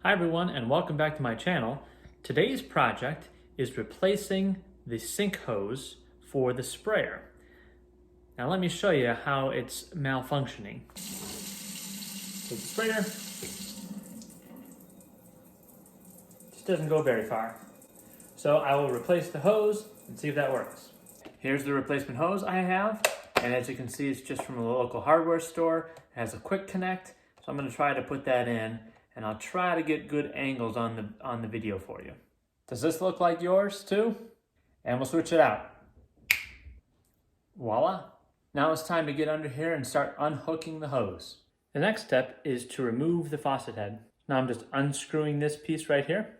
Hi everyone and welcome back to my channel. Today's project is replacing the sink hose for the sprayer. Now let me show you how it's malfunctioning. Take the sprayer. Just doesn't go very far. So I will replace the hose and see if that works. Here's the replacement hose I have, and as you can see it's just from a local hardware store. It has a quick connect, so I'm going to try to put that in. And I'll try to get good angles on the video for you. Does this look like yours too? And we'll switch it out. Voila. Now it's time to get under here and start unhooking the hose. The next step is to remove the faucet head. Now I'm just unscrewing this piece right here.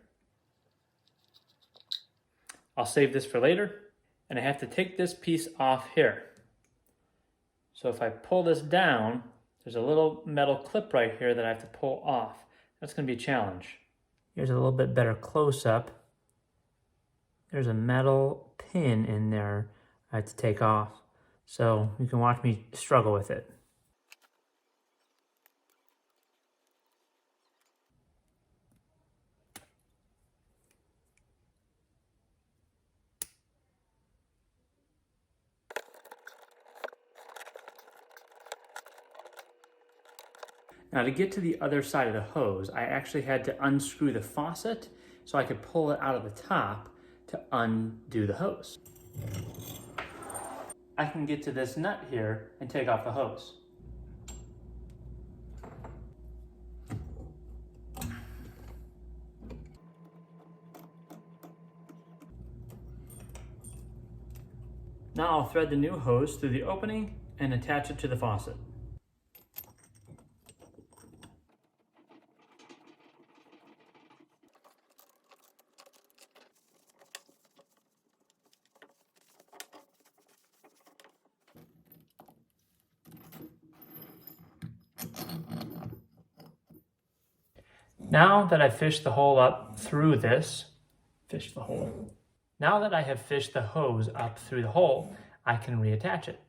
I'll save this for later. And I have to take this piece off here. So if I pull this down, there's a little metal clip right here that I have to pull off. That's going to be a challenge. Here's a little bit better close-up. There's a metal pin in there I have to take off. So you can watch me struggle with it. Now to get to the other side of the hose, I actually had to unscrew the faucet so I could pull it out of the top to undo the hose. I can get to this nut here and take off the hose. Now I'll thread the new hose through the opening and attach it to the faucet. Now that I've fished the hole up through this, Now that I have fished the hose up through the hole, I can reattach it.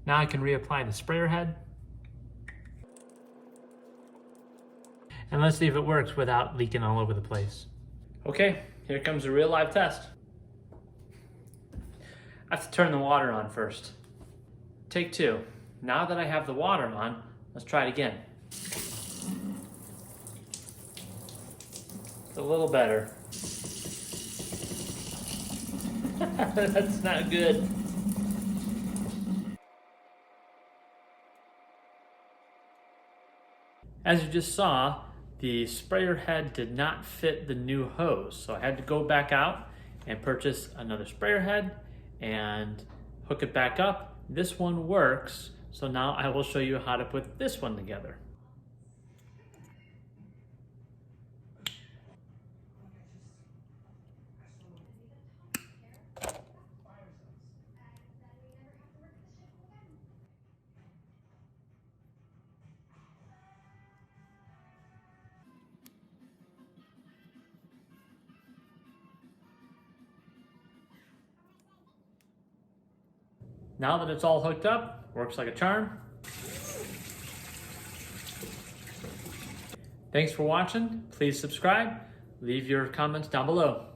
Now I can reapply the sprayer head. And let's see if it works without leaking all over the place. Okay, here comes a real live test. I have to turn the water on first. Take two. Now that I have the water on, let's try it again. It's a little better. That's not good. As you just saw, the sprayer head did not fit the new hose, so I had to go back out and purchase another sprayer head and hook it back up. This one works, so now I will show you how to put this one together. Now that it's all hooked up, works like a charm. Thanks for watching. Please subscribe. Leave your comments down below.